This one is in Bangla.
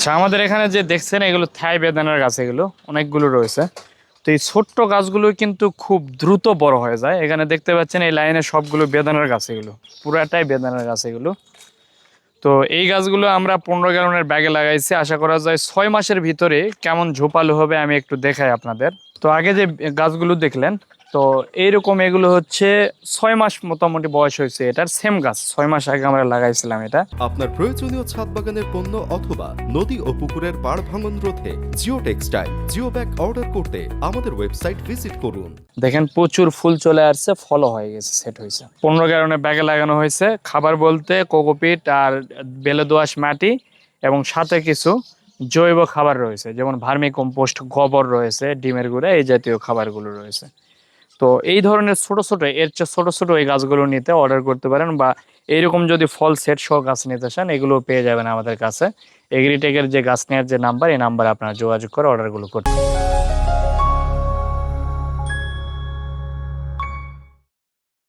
আচ্ছা, আমাদের এখানে যে দেখছেন এগুলো থাই বেদানার গাছ, এগুলো অনেকগুলো রয়েছে। তো এই ছোট্ট গাছগুলো কিন্তু খুব দ্রুত বড় হয়ে যায়। এখানে দেখতে পাচ্ছেন এই লাইনে সবগুলো বেদানার গাছ, এগুলো পুরাটাই বেদানার গাছ এগুলো। তো এই গাছগুলো আমরা 15 গ্যালনের ব্যাগে লাগাইছি। আশা করা যায় 6 মাসের ভিতরে কেমন ঝোপালো হবে আমি একটু দেখাই আপনাদের। তো আগে যে গাছগুলো দেখলেন, তো এইরকম এগুলো হচ্ছে 6 মাস মোটামুটি বয়স হয়েছে। এটার সেম গাছ 6 মাস আগে আমরা লাগাইছিলাম এটা। আপনার প্রয়োজনীয় ছাদ বাগানের পণ্য অথবা নদী ও পুকুরের পাড় ভাঙন রোধে geo textile geo bag order করতে আমাদের ওয়েবসাইট ভিজিট করুন। দেখেন প্রচুর ফুল চলে আসছে, ফলও হয়ে গেছে, সেট হয়েছে। 15 গ্যালনের ব্যাগে লাগানো হয়েছে। খাবার বলতে কোকোপিট আর বেলে দোআঁশ মাটি এবং সাথে কিছু জৈব খাবার রয়েছে, যেমন ভার্মি কম্পোস্ট, গোবর রয়েছে, ডিমের গুঁড়া, এই জাতীয় খাবারগুলো রয়েছে। তো এই ধরনের ছোট ছোট, এর চেয়ে ছোট ছোট এই গাছগুলো নিতে অর্ডার করতে পারেন, বা এইরকম যদি ফল সেট সহ গাছ নিতে চান এগুলো পেয়ে যাবেন আমাদের কাছে। এগ্রিটেকের যে গাছ নেওয়ার যে নাম্বার, এই নাম্বারে আপনারা যোগাযোগ করে অর্ডারগুলো করতে পারেন।